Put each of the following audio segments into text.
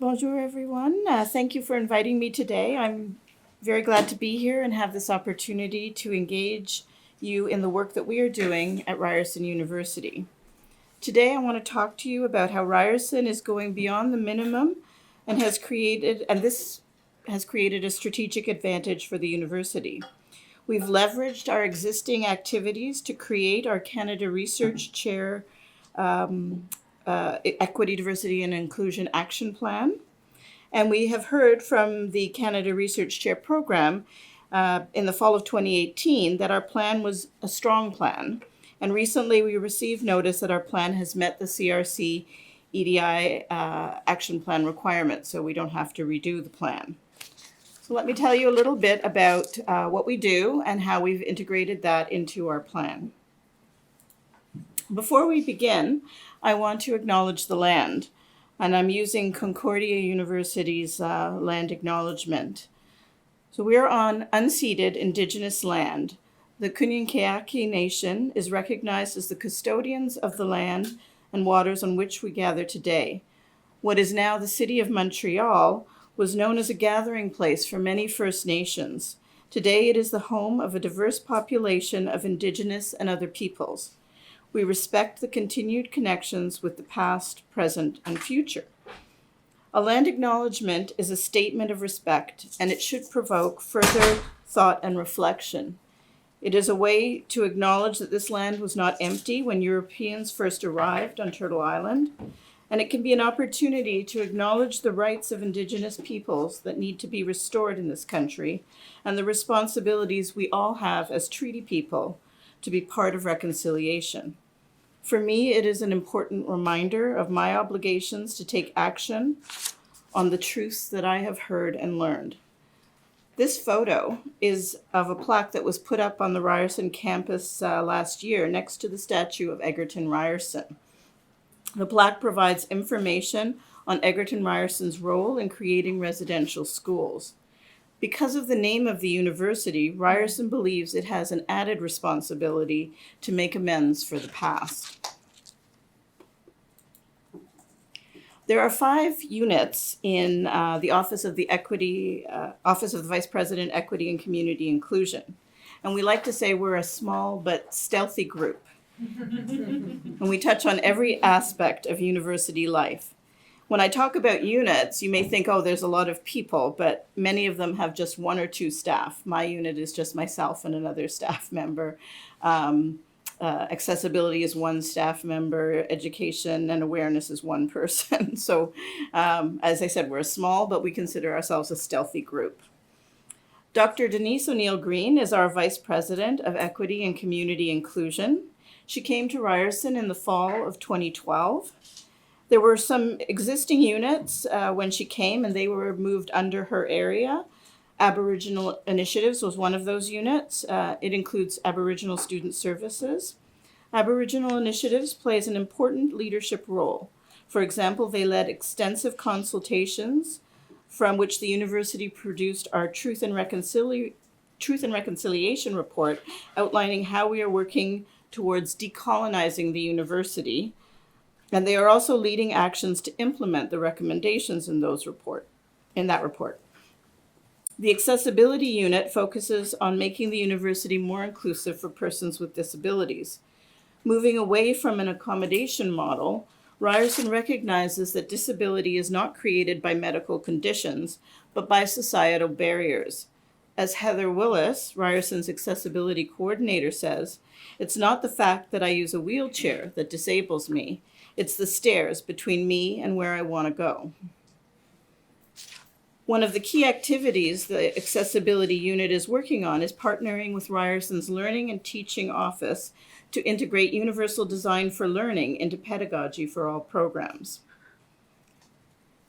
Bonjour, everyone. Thank you for inviting me today. I'm very glad to be here and have this opportunity to engage you in the work that we are doing at Ryerson University. Today, I want to talk to you about how Ryerson is going beyond the minimum and this has created a strategic advantage for the university. We've leveraged our existing activities to create our Canada Research Chair Equity, Diversity, and Inclusion Action Plan. And we have heard from the Canada Research Chair Program in the fall of 2018 that our plan was a strong plan. And recently we received notice that our plan has met the CRC EDI action plan requirements, so we don't have to redo the plan. So let me tell you a little bit about what we do and how we've integrated that into our plan. Before we begin, I want to acknowledge the land, and I'm using Concordia University's land acknowledgement. So we are on unceded Indigenous land. The Kunyankeaki Nation is recognized as the custodians of the land and waters on which we gather today. What is now the city of Montreal was known as a gathering place for many First Nations. Today it is the home of a diverse population of Indigenous and other peoples. We respect the continued connections with the past, present, and future. A land acknowledgement is a statement of respect, and it should provoke further thought and reflection. It is a way to acknowledge that this land was not empty when Europeans first arrived on Turtle Island, and it can be an opportunity to acknowledge the rights of Indigenous peoples that need to be restored in this country, and the responsibilities we all have as treaty people to be part of reconciliation. For me, it is an important reminder of my obligations to take action on the truths that I have heard and learned. This photo is of a plaque that was put up on the Ryerson campus last year next to the statue of Egerton Ryerson. The plaque provides information on Egerton Ryerson's role in creating residential schools. Because of the name of the university, Ryerson believes it has an added responsibility to make amends for the past. There are 5 units in the Office of the Vice President, Equity and Community Inclusion. And we like to say we're a small but stealthy group. And we touch on every aspect of university life. When I talk about units, you may think, oh, there's a lot of people, but many of them have just 1 or 2 staff. My unit is just myself and another staff member. Accessibility is 1 staff member. Education and awareness is 1 person. So, as I said, we're small, but we consider ourselves a stealthy group. Dr. Denise O'Neill Green is our Vice President of Equity and Community Inclusion. She came to Ryerson in the fall of 2012. There were some existing units when she came, and they were moved under her area. Aboriginal Initiatives was one of those units. It includes Aboriginal Student Services. Aboriginal Initiatives plays an important leadership role. For example, they led extensive consultations from which the university produced our Truth and Reconciliation report, outlining how we are working towards decolonizing the university. And they are also leading actions to implement the recommendations in that report. The Accessibility Unit focuses on making the university more inclusive for persons with disabilities. Moving away from an accommodation model, Ryerson recognizes that disability is not created by medical conditions, but by societal barriers. As Heather Willis, Ryerson's accessibility coordinator, says, it's not the fact that I use a wheelchair that disables me. It's the stairs between me and where I want to go. One of the key activities the Accessibility Unit is working on is partnering with Ryerson's Learning and Teaching Office to integrate universal design for learning into pedagogy for all programs.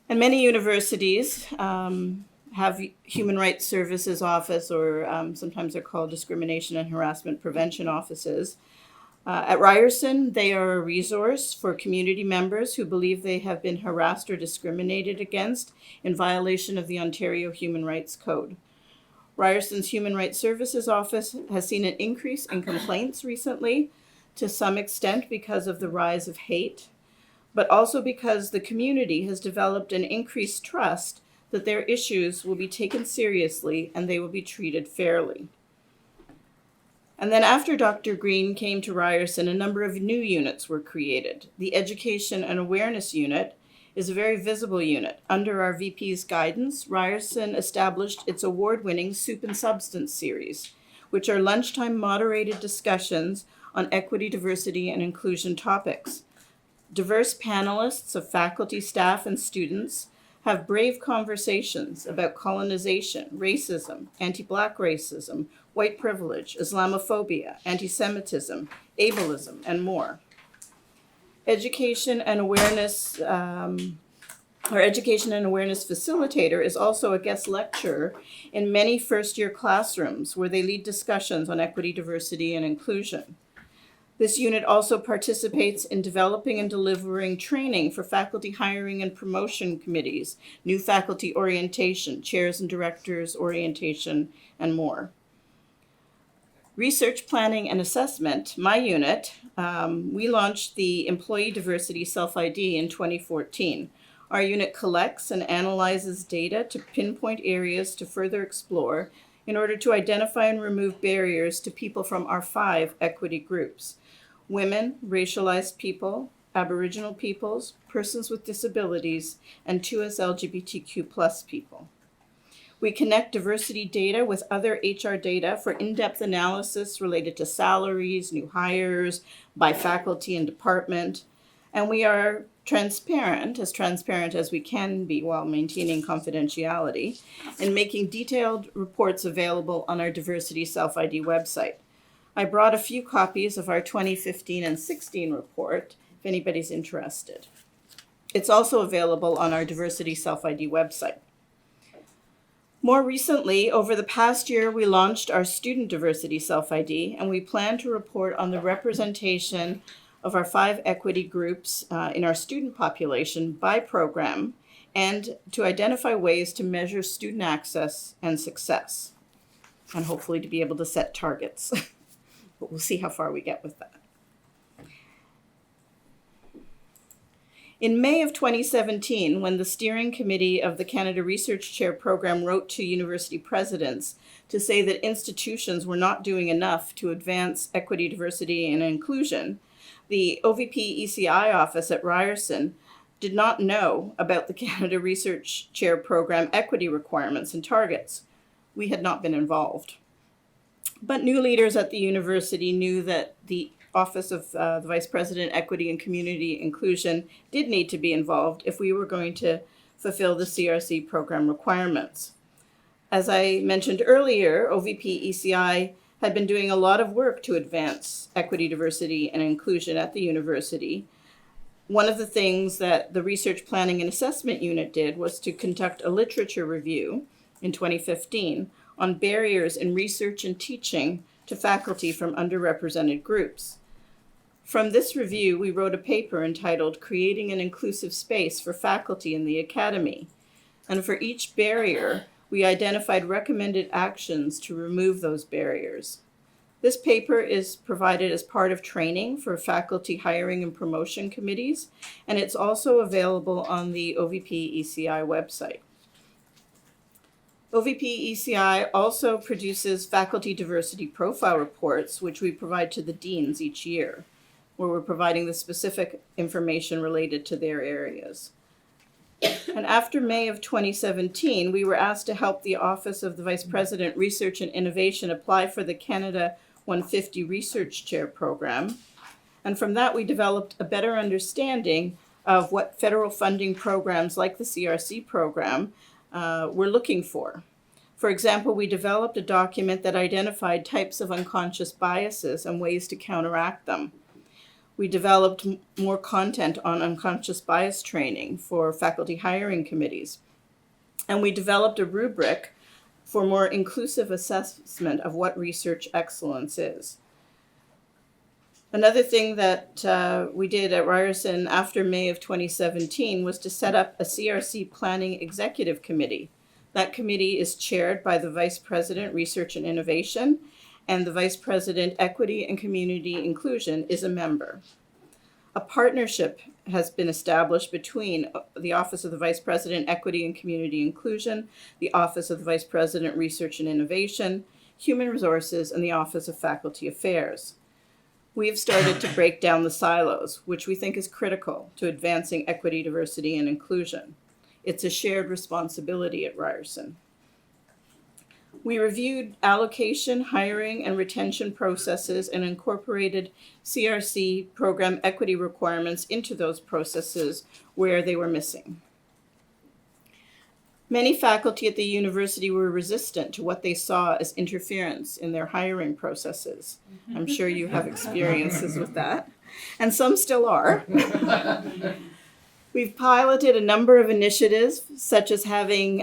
And many universities have Human Rights Services Office, or sometimes they're called Discrimination and Harassment Prevention Offices. At Ryerson, they are a resource for community members who believe they have been harassed or discriminated against in violation of the Ontario Human Rights Code. Ryerson's Human Rights Services Office has seen an increase in complaints recently, to some extent because of the rise of hate. but also because the community has developed an increased trust that their issues will be taken seriously and they will be treated fairly. And then after Dr. Green came to Ryerson, a number of new units were created. The Education and Awareness Unit is a very visible unit. Under our VP's guidance, Ryerson established its award-winning Soup and Substance series, which are lunchtime moderated discussions on equity, diversity, and inclusion topics. Diverse panelists of faculty, staff, and students have brave conversations about colonization, racism, anti-Black racism, white privilege, Islamophobia, anti-Semitism, ableism, and more. Education and Awareness facilitator is also a guest lecturer in many first-year classrooms where they lead discussions on equity, diversity, and inclusion. This unit also participates in developing and delivering training for faculty hiring and promotion committees, new faculty orientation, chairs and directors orientation, and more. Research Planning and Assessment, my unit, we launched the Employee Diversity Self-ID in 2014. Our unit collects and analyzes data to pinpoint areas to further explore in order to identify and remove barriers to people from our 5 equity groups: women, racialized people, Aboriginal peoples, persons with disabilities, and 2S LGBTQ+ people. We connect diversity data with other HR data for in-depth analysis related to salaries, new hires, by faculty and department. And we are transparent as we can be while maintaining confidentiality, and making detailed reports available on our Diversity Self-ID website. I brought a few copies of our 2015 and 16 report, if anybody's interested. It's also available on our Diversity Self-ID website. More recently, over the past year, we launched our Student Diversity Self-ID, and we plan to report on the representation of our 5 equity groups in our student population by program, and to identify ways to measure student access and success, and hopefully to be able to set targets. But we'll see how far we get with that. In May of 2017, when the steering committee of the Canada Research Chair Program wrote to university presidents to say that institutions were not doing enough to advance equity, diversity, and inclusion, the OVP ECI office at Ryerson did not know about the Canada Research Chair Program equity requirements and targets. We had not been involved. But new leaders at the university knew that the Office of the Vice President, Equity and Community Inclusion did need to be involved if we were going to fulfill the CRC program requirements. As I mentioned earlier, OVP ECI had been doing a lot of work to advance equity, diversity, and inclusion at the university. One of the things that the Research Planning and Assessment Unit did was to conduct a literature review in 2015 on barriers in research and teaching to faculty from underrepresented groups. From this review, we wrote a paper entitled "Creating an Inclusive Space for Faculty in the Academy." And for each barrier, we identified recommended actions to remove those barriers. This paper is provided as part of training for faculty hiring and promotion committees, and it's also available on the OVP ECI website. OVP ECI also produces faculty diversity profile reports, which we provide to the deans each year, where we're providing the specific information related to their areas. And after May of 2017, we were asked to help the Office of the Vice President, Research and Innovation apply for the Canada 150 Research Chair Program. And from that, we developed a better understanding of what federal funding programs like the CRC program were looking for. For example, we developed a document that identified types of unconscious biases and ways to counteract them. We developed more content on unconscious bias training for faculty hiring committees. And we developed a rubric for more inclusive assessment of what research excellence is. Another thing that we did at Ryerson after May of 2017 was to set up a CRC Planning Executive Committee. That committee is chaired by the Vice President, Research and Innovation, and the Vice President, Equity and Community Inclusion is a member. A partnership has been established between the Office of the Vice President, Equity and Community Inclusion, the Office of the Vice President, Research and Innovation, Human Resources, and the Office of Faculty Affairs. We have started to break down the silos, which we think is critical to advancing equity, diversity, and inclusion. It's a shared responsibility at Ryerson. We reviewed allocation, hiring, and retention processes and incorporated CRC program equity requirements into those processes where they were missing. Many faculty at the university were resistant to what they saw as interference in their hiring processes. I'm sure you have experiences with that, and some still are. We've piloted a number of initiatives, such as having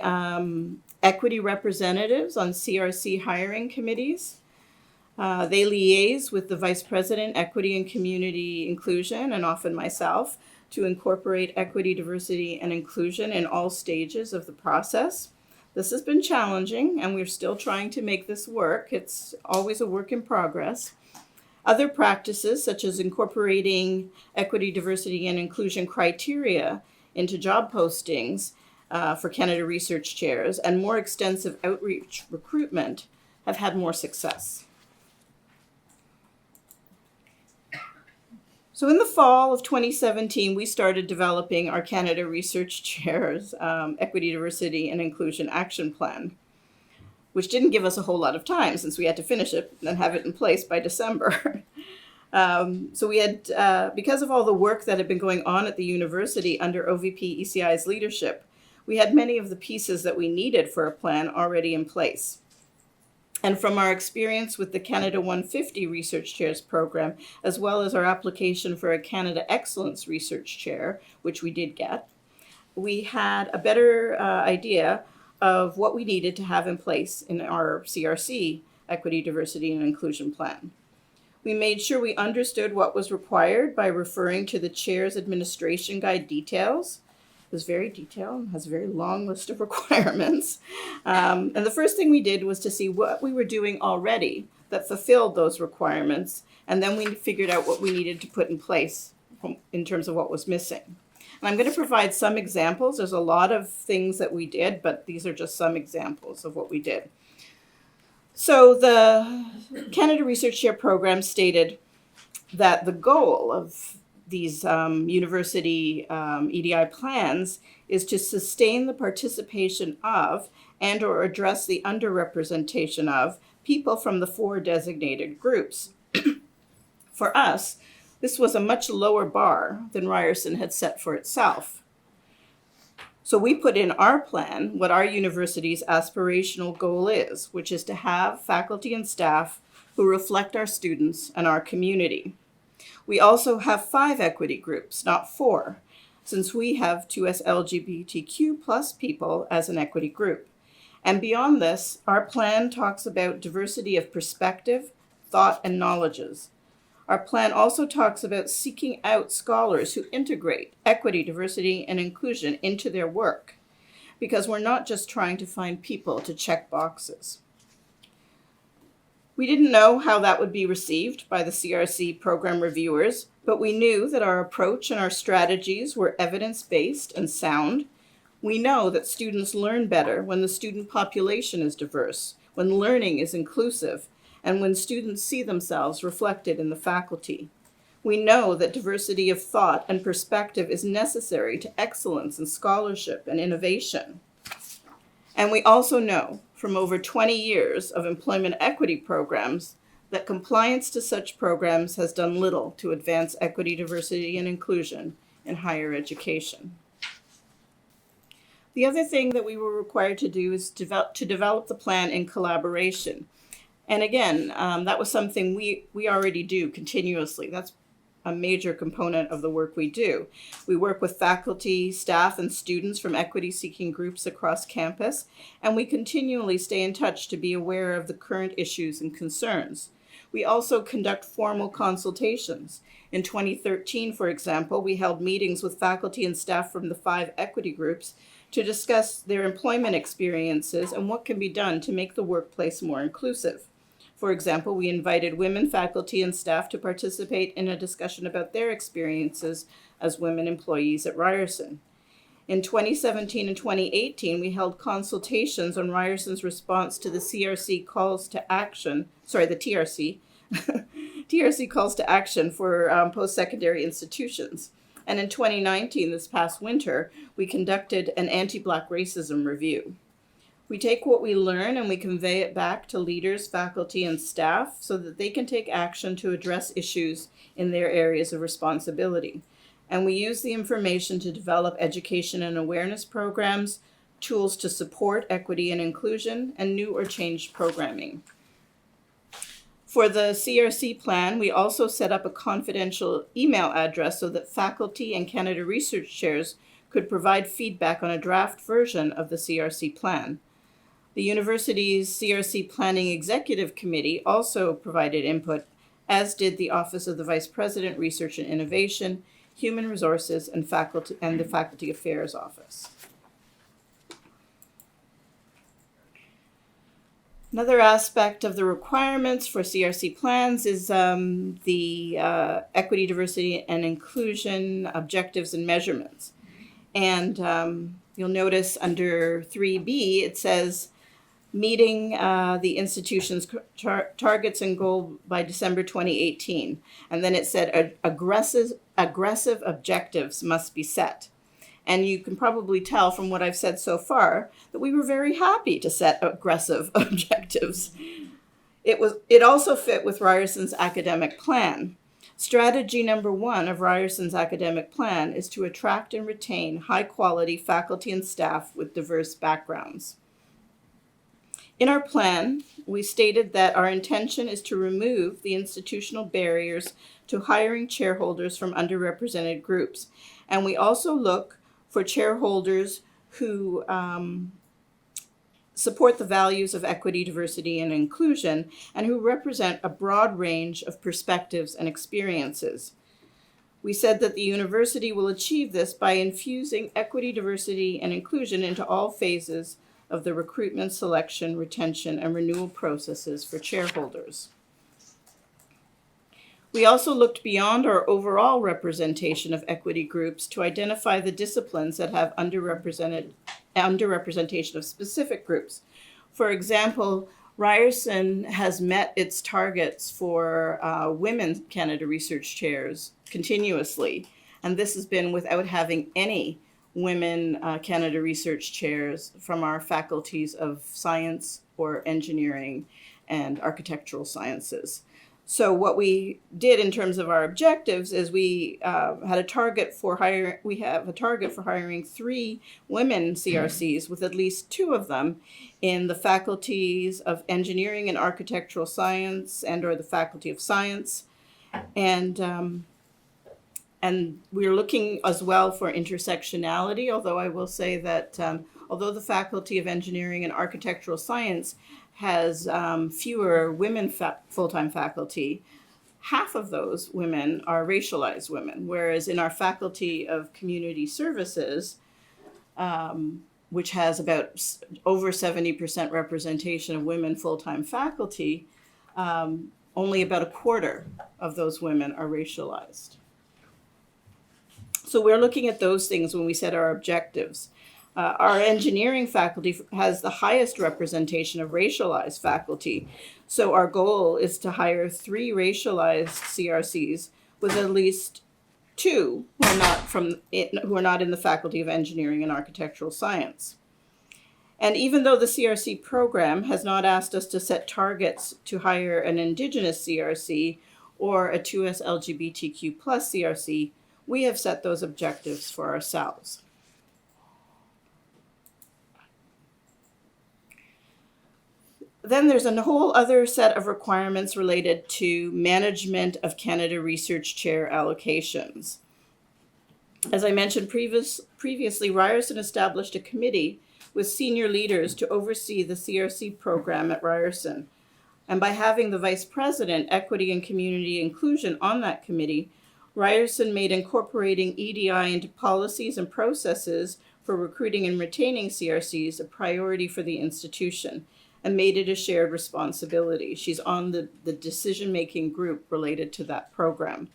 equity representatives on CRC hiring committees. They liaise with the Vice President, Equity and Community Inclusion, and often myself, to incorporate equity, diversity, and inclusion in all stages of the process. This has been challenging, and we're still trying to make this work. It's always a work in progress. Other practices, such as incorporating equity, diversity, and inclusion criteria into job postings for Canada Research Chairs, and more extensive outreach recruitment, have had more success. So in the fall of 2017, we started developing our Canada Research Chair's Equity, Diversity, and Inclusion Action Plan, which didn't give us a whole lot of time since we had to finish it and have it in place by December. So we had, because of all the work that had been going on at the university under OVP ECI's leadership, we had many of the pieces that we needed for a plan already in place. And from our experience with the Canada 150 Research Chairs program, as well as our application for a Canada Excellence Research Chair, which we did get, we had a better idea of what we needed to have in place in our CRC Equity, Diversity, and Inclusion Plan. We made sure we understood what was required by referring to the Chair's Administration Guide details. It was very detailed and has a very long list of requirements. And the first thing we did was to see what we were doing already that fulfilled those requirements, and then we figured out what we needed to put in place in terms of what was missing. And I'm going to provide some examples. There's a lot of things that we did, but these are just some examples of what we did. So the Canada Research Chair program stated that the goal of these university EDI plans is to sustain the participation of and or address the underrepresentation of people from the 4 designated groups. For us, this was a much lower bar than Ryerson had set for itself. So we put in our plan what our university's aspirational goal is, which is to have faculty and staff who reflect our students and our community. We also have 5 equity groups, not 4, since we have 2 LGBTQ plus people as an equity group. And beyond this, our plan talks about diversity of perspective, thought, and knowledges. Our plan also talks about seeking out scholars who integrate equity, diversity, and inclusion into their work, because we're not just trying to find people to check boxes. We didn't know how that would be received by the CRC program reviewers, but we knew that our approach and our strategies were evidence-based and sound. We know that students learn better when the student population is diverse, when learning is inclusive, and when students see themselves reflected in the faculty. We know that diversity of thought and perspective is necessary to excellence in scholarship and innovation. And we also know from over 20 years of employment equity programs that compliance to such programs has done little to advance equity, diversity, and inclusion in higher education. The other thing that we were required to do is to develop the plan in collaboration. And again, that was something we already do continuously. That's a major component of the work we do. We work with faculty, staff, and students from equity-seeking groups across campus, and we continually stay in touch to be aware of the current issues and concerns. We also conduct formal consultations. In 2013, for example, we held meetings with faculty and staff from the 5 equity groups to discuss their employment experiences and what can be done to make the workplace more inclusive. For example, we invited women faculty and staff to participate in a discussion about their experiences as women employees at Ryerson. In 2017 and 2018, we held consultations on Ryerson's response to the CRC calls to action, the TRC, TRC calls to action for post-secondary institutions. And in 2019, this past winter, we conducted an anti-Black racism review. We take what we learn and we convey it back to leaders, faculty, and staff so that they can take action to address issues in their areas of responsibility. And we use the information to develop education and awareness programs, tools to support equity and inclusion, and new or changed programming. For the CRC plan, we also set up a confidential email address so that faculty and Canada Research Chairs could provide feedback on a draft version of the CRC plan. The university's CRC Planning Executive Committee also provided input, as did the Office of the Vice President, Research and Innovation, Human Resources, and the Faculty Affairs Office. Another aspect of the requirements for CRC plans is the equity, diversity, and inclusion objectives and measurements. And you'll notice under 3B, it says meeting the institution's targets and goal by December 2018. And then it said aggressive objectives must be set. And you can probably tell from what I've said so far that we were very happy to set aggressive objectives. It also fit with Ryerson's academic plan. Strategy number 1 of Ryerson's academic plan is to attract and retain high-quality faculty and staff with diverse backgrounds. In our plan, we stated that our intention is to remove the institutional barriers to hiring chairholders from underrepresented groups. And we also look for chairholders who support the values of equity, diversity, and inclusion, and who represent a broad range of perspectives and experiences. We said that the university will achieve this by infusing equity, diversity, and inclusion into all phases of the recruitment, selection, retention, and renewal processes for chairholders. We also looked beyond our overall representation of equity groups to identify the disciplines that have underrepresentation of specific groups. For example, Ryerson has met its targets for women Canada Research Chairs continuously, and this has been without having any women Canada Research Chairs from our faculties of science or engineering and architectural sciences. So what we did in terms of our objectives is we had a target for hiring 3 women CRCs, with at least 2 of them in the faculties of engineering and architectural science or the faculty of science. And we're looking as well for intersectionality, although I will say that although the Faculty of Engineering and Architectural Science has fewer women full-time faculty, half of those women are racialized women, whereas in our Faculty of Community Services, which has about over 70% representation of women full-time faculty, only about a quarter of those women are racialized. So we're looking at those things when we set our objectives. Our engineering faculty has the highest representation of racialized faculty. So our goal is to hire 3 racialized CRCs with at least 2 who are not in the Faculty of Engineering and Architectural Science. And even though the CRC program has not asked us to set targets to hire an Indigenous CRC or a 2S LGBTQ plus CRC, we have set those objectives for ourselves. Then there's a whole other set of requirements related to management of Canada Research Chair allocations. As I mentioned previously, Ryerson established a committee with senior leaders to oversee the CRC program at Ryerson. And by having the Vice President, Equity and Community Inclusion on that committee, Ryerson made incorporating EDI into policies and processes for recruiting and retaining CRCs a priority for the institution. and made it a shared responsibility. She's on the decision-making group related to that program.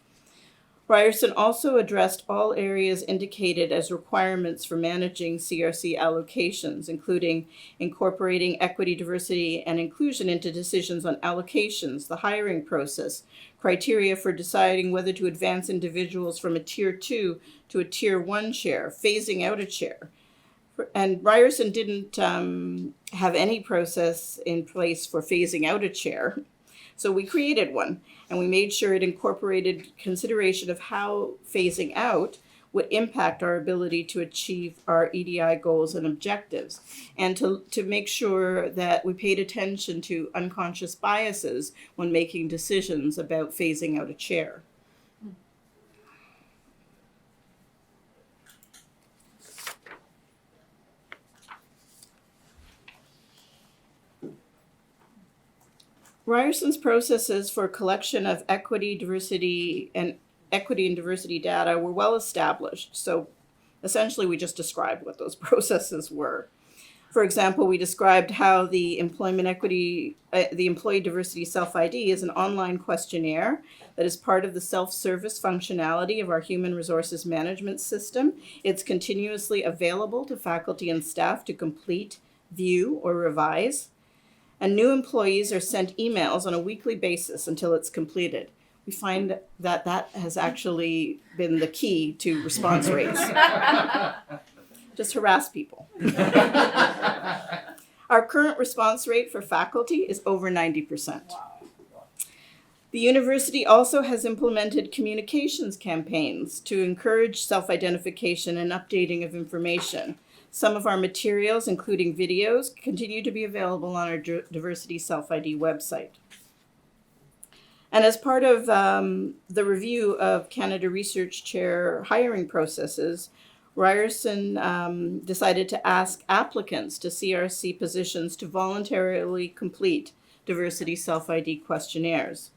Ryerson also addressed all areas indicated as requirements for managing CRC allocations, including incorporating equity, diversity, and inclusion into decisions on allocations, the hiring process, criteria for deciding whether to advance individuals from a Tier 2 to a Tier 1 chair, phasing out a chair. And Ryerson didn't have any process in place for phasing out a chair. So we created one, and we made sure it incorporated consideration of how phasing out would impact our ability to achieve our EDI goals and objectives, and to make sure that we paid attention to unconscious biases when making decisions about phasing out a chair. Ryerson's processes for collection of equity, diversity, and diversity data were well established. So essentially, we just described what those processes were. For example, we described how the employee diversity self-ID is an online questionnaire that is part of the self-service functionality of our human resources management system. It's continuously available to faculty and staff to complete, view, or revise. And new employees are sent emails on a weekly basis until it's completed. We find that that has actually been the key to response rates. Just harass people. Our current response rate for faculty is over 90%. Wow. The university also has implemented communications campaigns to encourage self-identification and updating of information. Some of our materials, including videos, continue to be available on our Diversity Self-ID website. And as part of the review of Canada Research Chair hiring processes, Ryerson decided to ask applicants to CRC positions to voluntarily complete Diversity Self-ID questionnaires.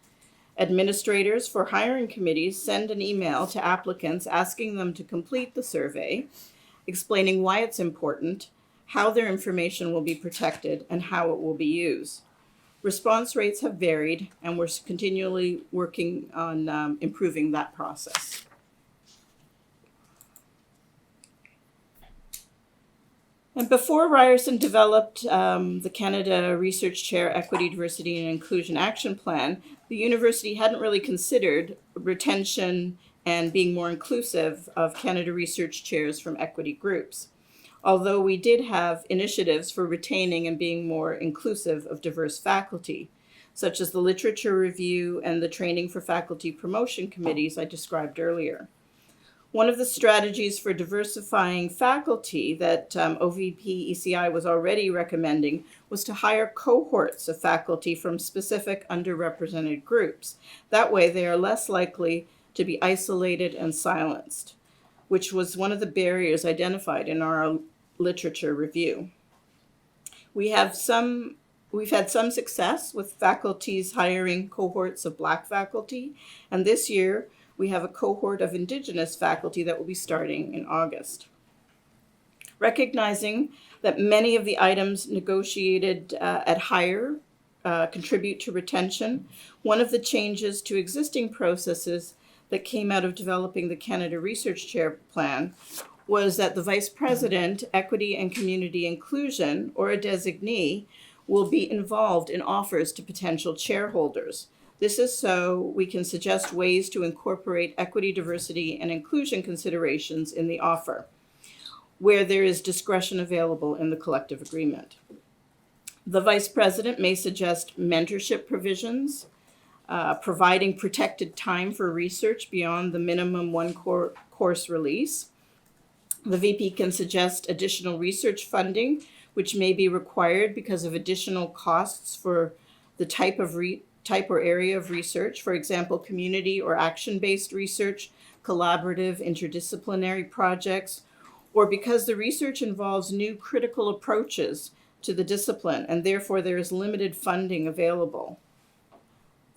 Administrators for hiring committees send an email to applicants asking them to complete the survey, explaining why it's important, how their information will be protected, and how it will be used. Response rates have varied, and we're continually working on improving that process. And before Ryerson developed the Canada Research Chair Equity, Diversity, and Inclusion Action Plan, the university hadn't really considered retention and being more inclusive of Canada Research Chairs from equity groups. Although we did have initiatives for retaining and being more inclusive of diverse faculty, such as the literature review and the training for faculty promotion committees I described earlier. One of the strategies for diversifying faculty that OVP ECI was already recommending was to hire cohorts of faculty from specific underrepresented groups. That way they are less likely to be isolated and silenced, which was one of the barriers identified in our literature review. We've had some success with faculties hiring cohorts of Black faculty, and this year we have a cohort of Indigenous faculty that will be starting in August. Recognizing that many of the items negotiated at hire contribute to retention, one of the changes to existing processes that came out of developing the Canada Research Chair Plan was that the Vice President, Equity and Community Inclusion, or a designee, will be involved in offers to potential shareholders. This is so we can suggest ways to incorporate equity, diversity, and inclusion considerations in the offer, where there is discretion available in the collective agreement. The Vice President may suggest mentorship provisions, providing protected time for research beyond the minimum one course release. The VP can suggest additional research funding, which may be required because of additional costs for the type or area of research, for example, community or action-based research, collaborative interdisciplinary projects, or because the research involves new critical approaches to the discipline and therefore there is limited funding available.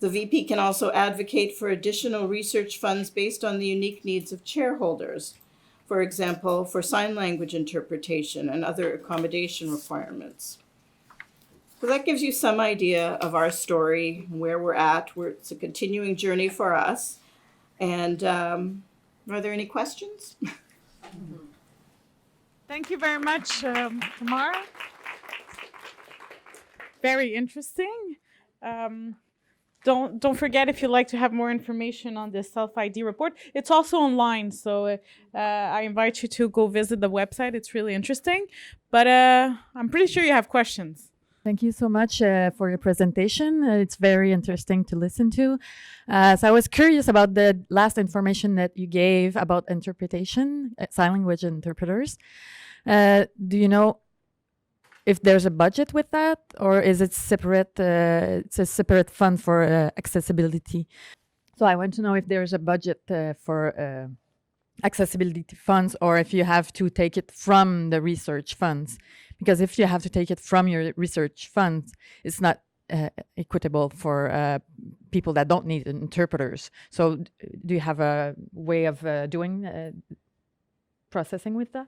The VP can also advocate for additional research funds based on the unique needs of chairholders, for example, for sign language interpretation and other accommodation requirements. So that gives you some idea of our story, where we're at. It's a continuing journey for us. And are there any questions? Thank you very much, Tamar. Very interesting. Don't forget, if you'd like to have more information on the self-ID report, it's also online. So I invite you to go visit the website. It's really interesting. But I'm pretty sure you have questions. Thank you so much for your presentation. It's very interesting to listen to. So I was curious about the last information that you gave about interpretation, sign language interpreters. Do you know if there's a budget with that, or is it separate? It's a separate fund for accessibility. So I want to know if there's a budget for accessibility funds, or if you have to take it from the research funds. Because if you have to take it from your research funds, it's not equitable for people that don't need interpreters. So do you have a way of doing processing with that?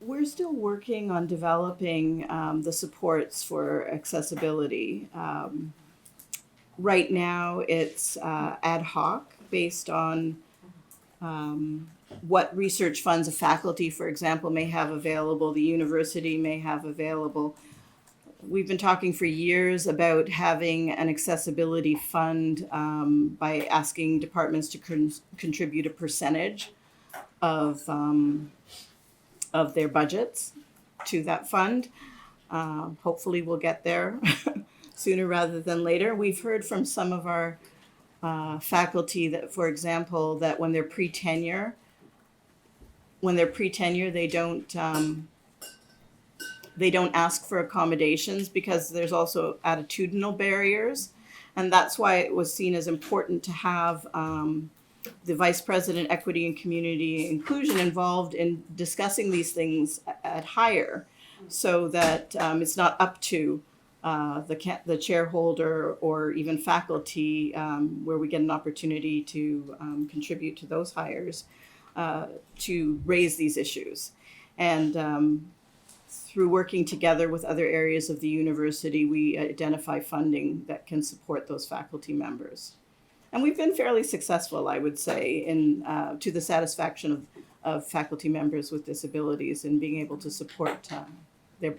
We're still working on developing the supports for accessibility. Right now, it's ad hoc based on what research funds a faculty, for example, may have available, the university may have available. We've been talking for years about having an accessibility fund by asking departments to contribute a percentage of their budgets to that fund. Hopefully we'll get there sooner rather than later. We've heard from some of our faculty that, for example, that when they're pre-tenure, they don't ask for accommodations because there's also attitudinal barriers. And that's why it was seen as important to have the Vice President, Equity and Community Inclusion involved in discussing these things at higher, so that it's not up to the chairholder or even faculty, where we get an opportunity to contribute to those hires, to raise these issues. And through working together with other areas of the university, we identify funding that can support those faculty members. And we've been fairly successful, I would say, in to the satisfaction of faculty members with disabilities in being able to support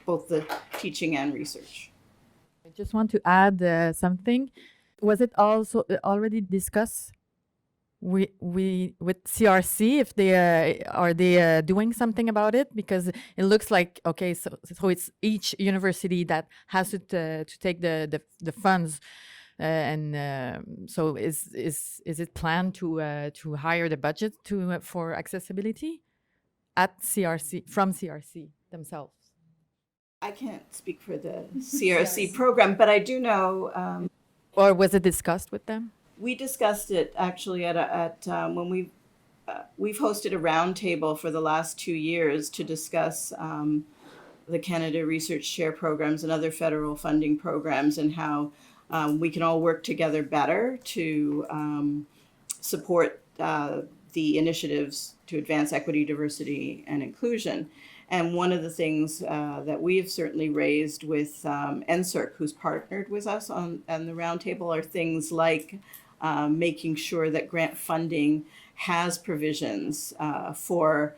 both the teaching and research. I just want to add something. Was it also already discussed with CRC if they are they doing something about it? Because it looks like, okay, so it's each university that has to take the funds. So is it planned to hire the budget for accessibility at CRC, from CRC themselves? I can't speak for the CRC program, but I do know. Or was it discussed with them? We discussed it actually at when we've hosted a roundtable for the last 2 years to discuss the Canada Research Chair programs and other federal funding programs, and how we can all work together better to support the initiatives to advance equity, diversity, and inclusion. And one of the things that we've certainly raised with NSERC, who's partnered with us on the roundtable, are things like making sure that grant funding has provisions for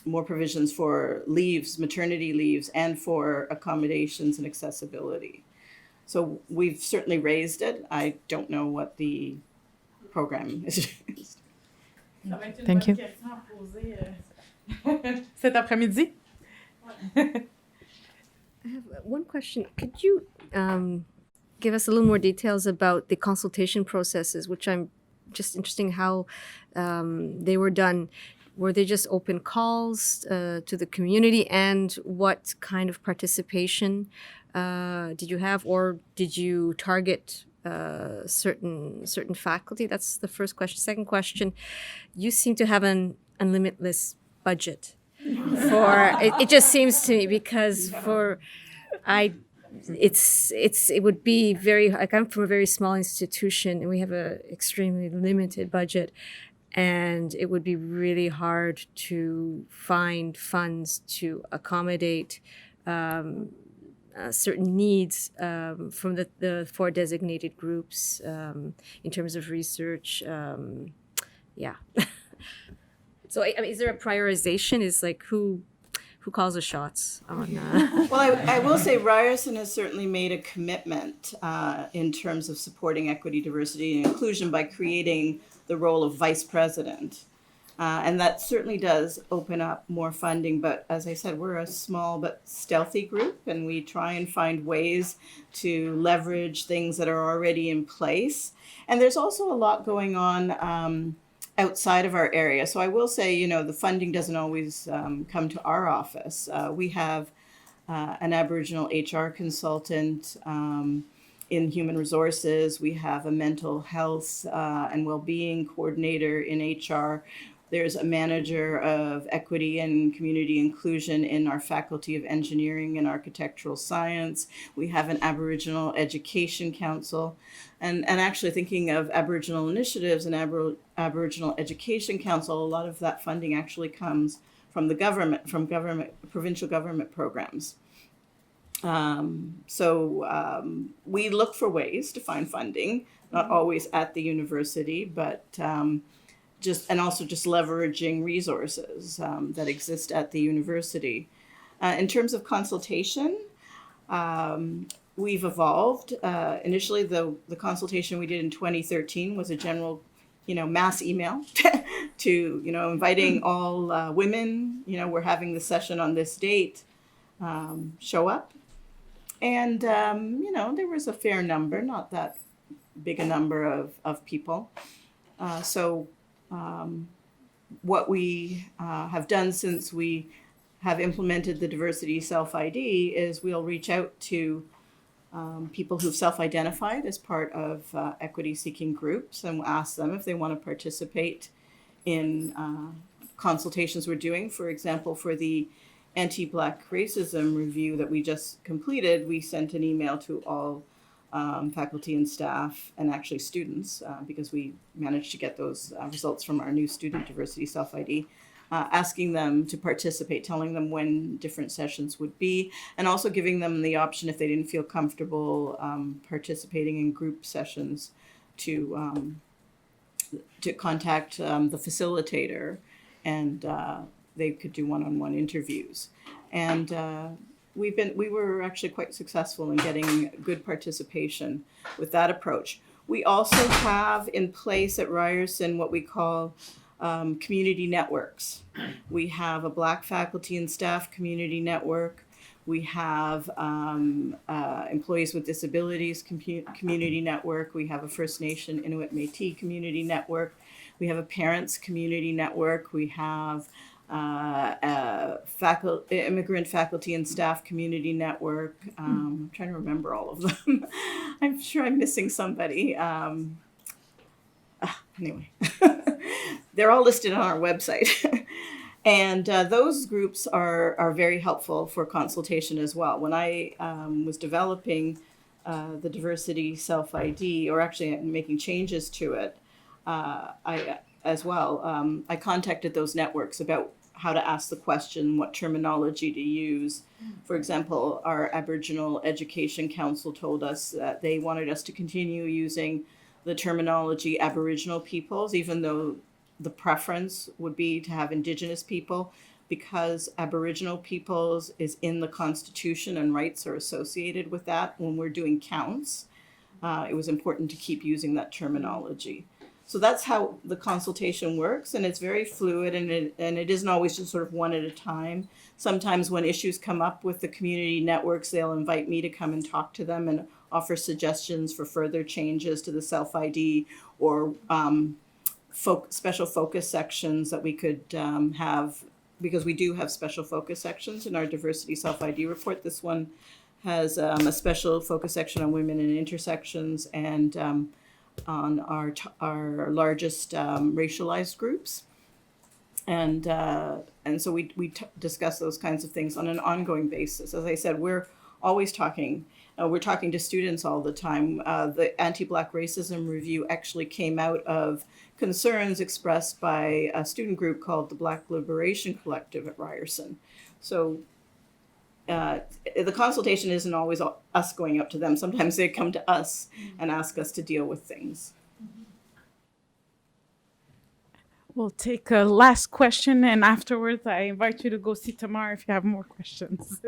more provisions for leaves, maternity leaves, and for accommodations and accessibility. So we've certainly raised it. I don't know what the program is. Thank you. Cet après-midi. I have one question. Could you give us a little more details about the consultation processes, which I'm just interested in how they were done? Were they just open calls to the community, and what kind of participation did you have, or did you target certain faculty? That's the first question. Second question, you seem to have an unlimitless budget for it just seems to me, because it would be very, like, I'm from a very small institution and we have a extremely limited budget, and it would be really hard to find funds to accommodate certain needs from the four designated groups in terms of research. Yeah. So, I mean, is there a prioritization? Is like who calls the shots on? Well, I will say Ryerson has certainly made a commitment in terms of supporting equity, diversity, and inclusion by creating the role of vice president. And that certainly does open up more funding. But as I said, we're a small but stealthy group, and we try and find ways to leverage things that are already in place. And there's also a lot going on outside of our area. So I will say, the funding doesn't always come to our office. We have an Aboriginal HR consultant in human resources. We have a mental health and well-being coordinator in HR. There's a manager of equity and community inclusion in our Faculty of Engineering and Architectural Science. We have an Aboriginal Education Council. And actually thinking of Aboriginal initiatives and Aboriginal Education Council, a lot of that funding actually comes from the government, provincial government programs. We look for ways to find funding, not always at the university, but just leveraging resources that exist at the university. In terms of consultation, we've evolved. Initially, the consultation we did in 2013 was a general, mass email to, inviting all women, we're having the session on this date, show up. And, there was a fair number, not that big a number of people. What we have done since we have implemented the diversity self-ID is we'll reach out to people who've self-identified as part of equity-seeking groups, and we'll ask them if they want to participate in consultations we're doing. For example, for the anti-Black racism review that we just completed, we sent an email to all faculty and staff, and actually students, because we managed to get those results from our new student diversity self-ID, asking them to participate, telling them when different sessions would be, and also giving them the option, if they didn't feel comfortable participating in group sessions, to contact the facilitator, and they could do one-on-one interviews. And we were actually quite successful in getting good participation with that approach. We also have in place at Ryerson what we call community networks. We have a Black faculty and staff community network. We have employees with disabilities community network. We have a First Nation Inuit Métis community network. We have a parents community network. We have immigrant faculty and staff community network. I'm trying to remember all of them. I'm sure I'm missing somebody. Anyway, they're all listed on our website. And those groups are very helpful for consultation as well. When I was developing the diversity self-ID, or actually making changes to it, I contacted those networks about how to ask the question, what terminology to use. For example, our Aboriginal Education Council told us that they wanted us to continue using the terminology Aboriginal peoples, even though the preference would be to have Indigenous people, because Aboriginal peoples is in the Constitution and rights are associated with that. When we're doing counts, it was important to keep using that terminology. So that's how the consultation works, and it's very fluid, and it isn't always just sort of one at a time. Sometimes when issues come up with the community networks, they'll invite me to come and talk to them and offer suggestions for further changes to the self-ID, or special focus sections that we could have, because we do have special focus sections in our diversity self-ID report. This one has a special focus section on women and intersections, and on our largest racialized groups, and so we discuss those kinds of things on an ongoing basis. As I said, we're always talking. We're talking to students all the time. The anti-Black racism review actually came out of concerns expressed by a student group called the Black Liberation Collective at Ryerson. So the consultation isn't always us going up to them. Sometimes they come to us and ask us to deal with things. We'll take a last question, and afterwards, I invite you to go see Tamar if you have more questions.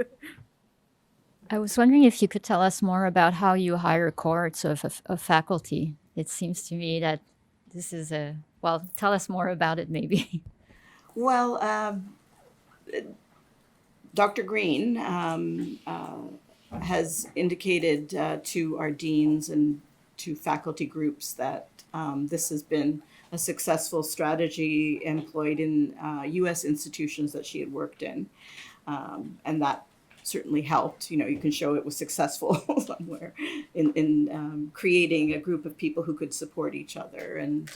I was wondering if you could tell us more about how you hire cohorts of faculty. It seems to me that this is tell us more about it maybe. Well, Dr. Green has indicated to our deans and to faculty groups that this has been a successful strategy employed in U.S. institutions that she had worked in, and that certainly helped. You can show it was successful somewhere in creating a group of people who could support each other and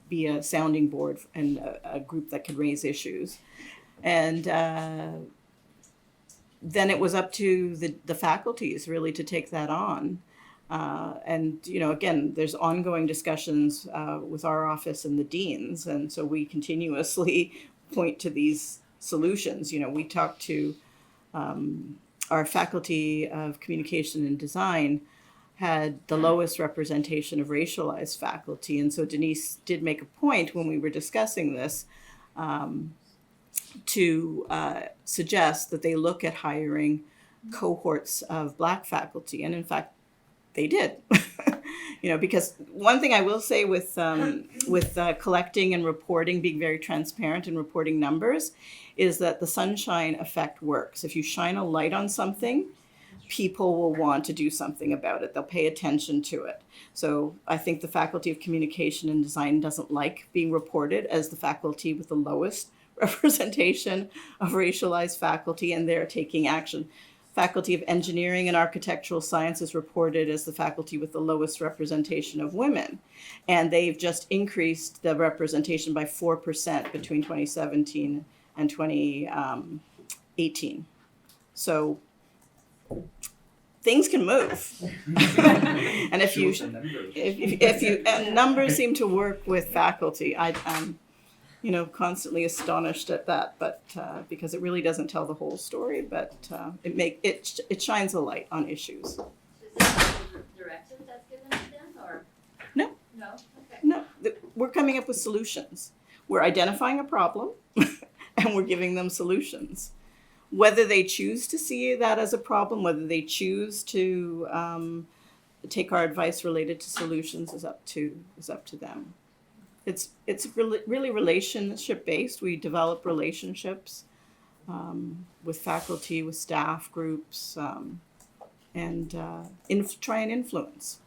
be a sounding board and a group that could raise issues. And then it was up to the faculties really to take that on. And again, there's ongoing discussions with our office and the deans. And so we continuously point to these solutions. We talk to our faculty of communication and design had the lowest representation of racialized faculty. And so Denise did make a point when we were discussing this to suggest that they look at hiring cohorts of Black faculty. And in fact, they did. Because one thing I will say with collecting and reporting, being very transparent and reporting numbers, is that the sunshine effect works. If you shine a light on something, people will want to do something about it. They'll pay attention to it. So I think the Faculty of Communication and Design doesn't like being reported as the faculty with the lowest representation of racialized faculty, and they're taking action. Faculty of Engineering and Architectural Science is reported as the faculty with the lowest representation of women. And they've just increased the representation by 4% between 2017 and 2018. So things can move. And if numbers seem to work with faculty, I'm constantly astonished at that, but because it really doesn't tell the whole story, but it shines a light on issues. Is this a directive that's given to them, or? No. No? Okay. No, we're coming up with solutions. We're identifying a problem and we're giving them solutions. Whether they choose to see that as a problem, whether they choose to take our advice related to solutions is up to them. It's really relationship based. We develop relationships with faculty, with staff groups, and try and influence.